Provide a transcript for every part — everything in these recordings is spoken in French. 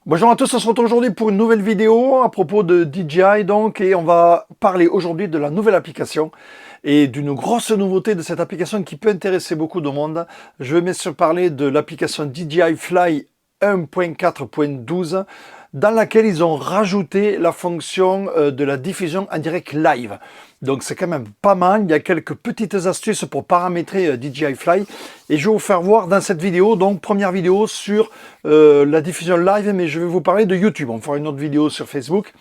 Bonjour à tous, on se retrouve aujourd'hui pour une nouvelle vidéo à propos de DJI donc, et on va parler aujourd'hui de la nouvelle application et d'une grosse nouveauté de cette application qui peut intéresser beaucoup de monde. Je vais bien sûr parler de l'application DJI Fly 1.4.12 dans laquelle ils ont rajouté la fonction de la diffusion en direct live. Donc c'est quand même pas mal, il y a quelques petites astuces pour paramétrer DJI Fly et je vais vous faire voir dans cette vidéo, donc première vidéo sur la diffusion live, mais je vais vous parler de YouTube. On fera une autre vidéo sur Facebook.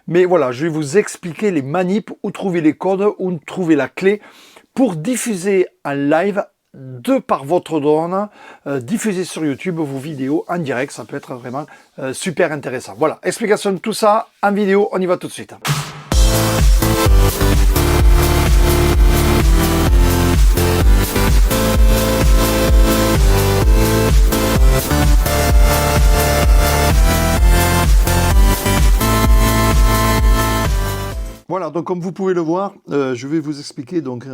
Mais voilà, je vais vous expliquer les manips, où trouver les codes, où trouver la clé pour diffuser en live de par votre drone, diffuser sur YouTube vos vidéos en direct. Ça peut être vraiment super intéressant. Voilà, explication de tout ça en vidéo, on y va tout de suite. Voilà, donc comme vous pouvez le voir, je vais vous expliquer. Donc,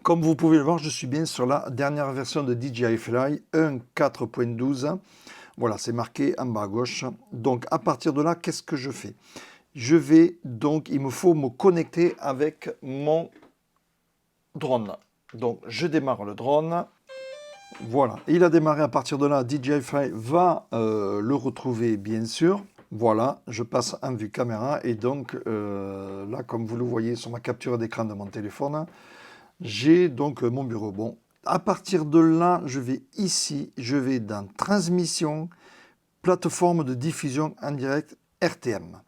comme vous pouvez le voir, je suis bien sur la dernière version de DJI Fly 1.4.12. Voilà, c'est marqué en bas à gauche. Donc à partir de là, qu'est-ce que je fais? Je vais donc, il me faut me connecter avec mon drone. Donc je démarre le drone. Voilà, il a démarré. À partir de là, DJI Fly va le retrouver bien sûr. Voilà, je passe en vue caméra et donc là, comme vous le voyez sur ma capture d'écran de mon téléphone, j'ai donc mon bureau. Bon, à partir de là, je vais ici, je vais dans Transmission, plateforme de diffusion en direct RTM.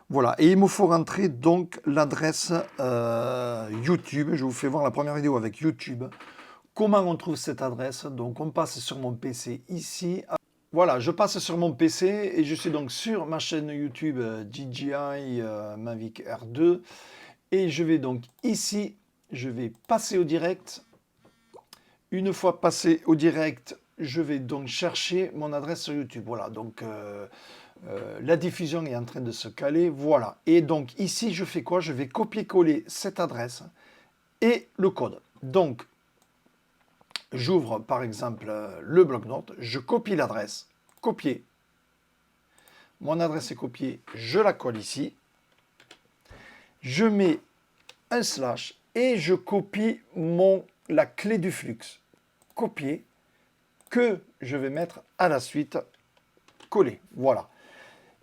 Voilà, et il me faut rentrer donc l'adresse YouTube. Je vous fais voir la première vidéo avec YouTube. Comment on trouve cette adresse? Donc on passe sur mon PC ici. Voilà, je passe sur mon PC et je suis donc sur ma chaîne YouTube DJI Mavic R2. Et je vais donc ici, je vais passer au direct. Une fois passé au direct, je vais donc chercher mon adresse sur YouTube. Voilà, donc la diffusion est en train de se caler. Voilà, et donc ici, je fais quoi? Je vais copier-coller cette adresse et le code. Donc, j'ouvre par exemple le bloc-notes, je copie l'adresse, copier. Mon adresse est copiée, je la colle ici. Je mets un slash et je copie la clé du flux. Copier, que je vais mettre à la suite, coller. Voilà.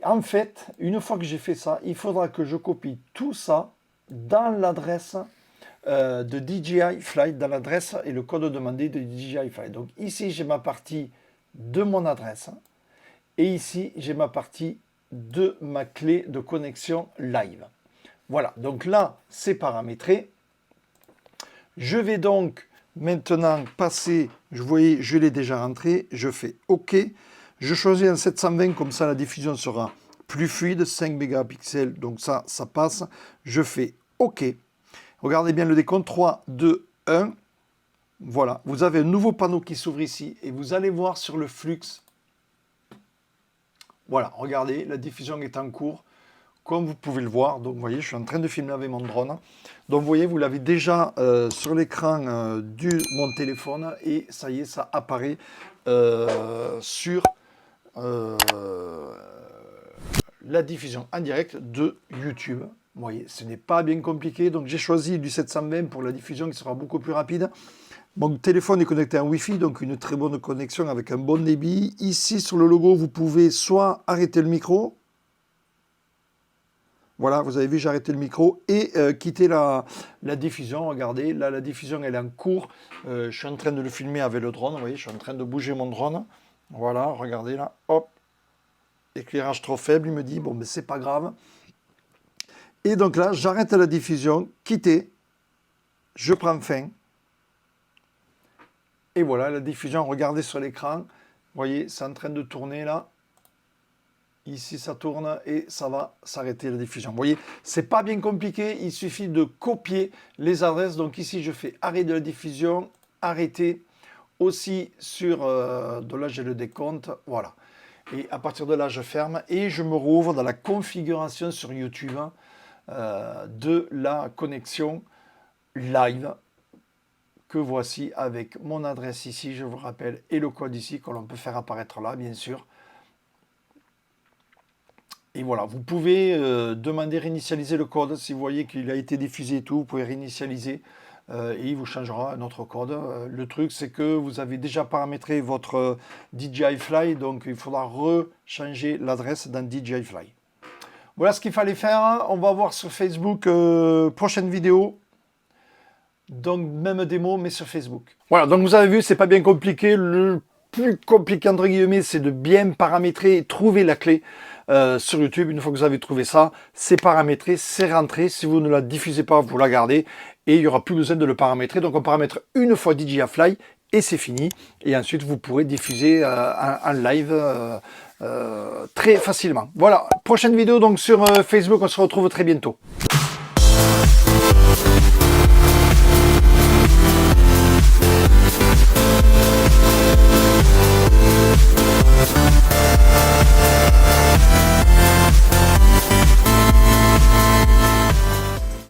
En fait, une fois que j'ai fait ça, il faudra que je copie tout ça dans l'adresse de DJI Fly, dans l'adresse et le code demandé de DJI Fly. Donc ici, j'ai ma partie de mon adresse et ici, j'ai ma partie de ma clé de connexion live. Voilà, donc là, c'est paramétré. Je vais donc maintenant passer, vous voyez, je l'ai déjà rentré, je fais OK. Je choisis un 720, comme ça la diffusion sera plus fluide, 5 mégapixels, donc ça passe. Je fais OK. Regardez bien le décompte, 3, 2, 1. Voilà, vous avez un nouveau panneau qui s'ouvre ici et vous allez voir sur le flux. Voilà, regardez, la diffusion est en cours. Comme vous pouvez le voir, donc vous voyez, je suis en train de filmer avec mon drone. Donc vous voyez, vous l'avez déjà sur l'écran de mon téléphone et ça y est, ça apparaît sur la diffusion en direct de YouTube. Vous voyez, ce n'est pas bien compliqué. Donc j'ai choisi du 720 pour la diffusion qui sera beaucoup plus rapide. Mon téléphone est connecté en Wi-Fi, donc une très bonne connexion avec un bon débit. Ici, sur le logo, vous pouvez soit arrêter le micro. Voilà, vous avez vu, j'ai arrêté le micro et quitter la diffusion. Regardez, là, la diffusion, elle est en cours. Je suis en train de le filmer avec le drone. Vous voyez, je suis en train de bouger mon drone. Voilà, regardez là, hop. Éclairage trop faible, il me dit, bon, mais c'est pas grave. Et donc là, j'arrête la diffusion, quitter. Je prends fin. Et voilà, la diffusion, regardez sur l'écran. Vous voyez, c'est en train de tourner là. Ici, ça tourne et ça va s'arrêter la diffusion. Vous voyez, c'est pas bien compliqué. Il suffit de copier les adresses. Donc ici, je fais arrêt de la diffusion, arrêter. Aussi sur, de là, j'ai le décompte. Voilà. Et à partir de là, je ferme et je me rouvre dans la configuration sur YouTube de la connexion live que voici avec mon adresse ici, je vous rappelle, et le code ici que l'on peut faire apparaître là, bien sûr. Et voilà, vous pouvez demander réinitialiser le code. Si vous voyez qu'il a été diffusé et tout, vous pouvez réinitialiser et il vous changera un autre code. Le truc, c'est que vous avez déjà paramétré votre DJI Fly, donc il faudra rechanger l'adresse dans DJI Fly. Voilà ce qu'il fallait faire. On va voir sur Facebook, prochaine vidéo. Donc, même démo, mais sur Facebook. Voilà, donc vous avez vu, c'est pas bien compliqué. Le plus compliqué, entre guillemets, c'est de bien paramétrer et trouver la clé sur YouTube. Une fois que vous avez trouvé ça, c'est paramétré, c'est rentré. Si vous ne la diffusez pas, vous la gardez et il n'y aura plus besoin de le paramétrer. Donc, on paramètre une fois DJI Fly et c'est fini. Et ensuite, vous pourrez diffuser en live très facilement. Voilà, prochaine vidéo donc sur Facebook. On se retrouve très bientôt.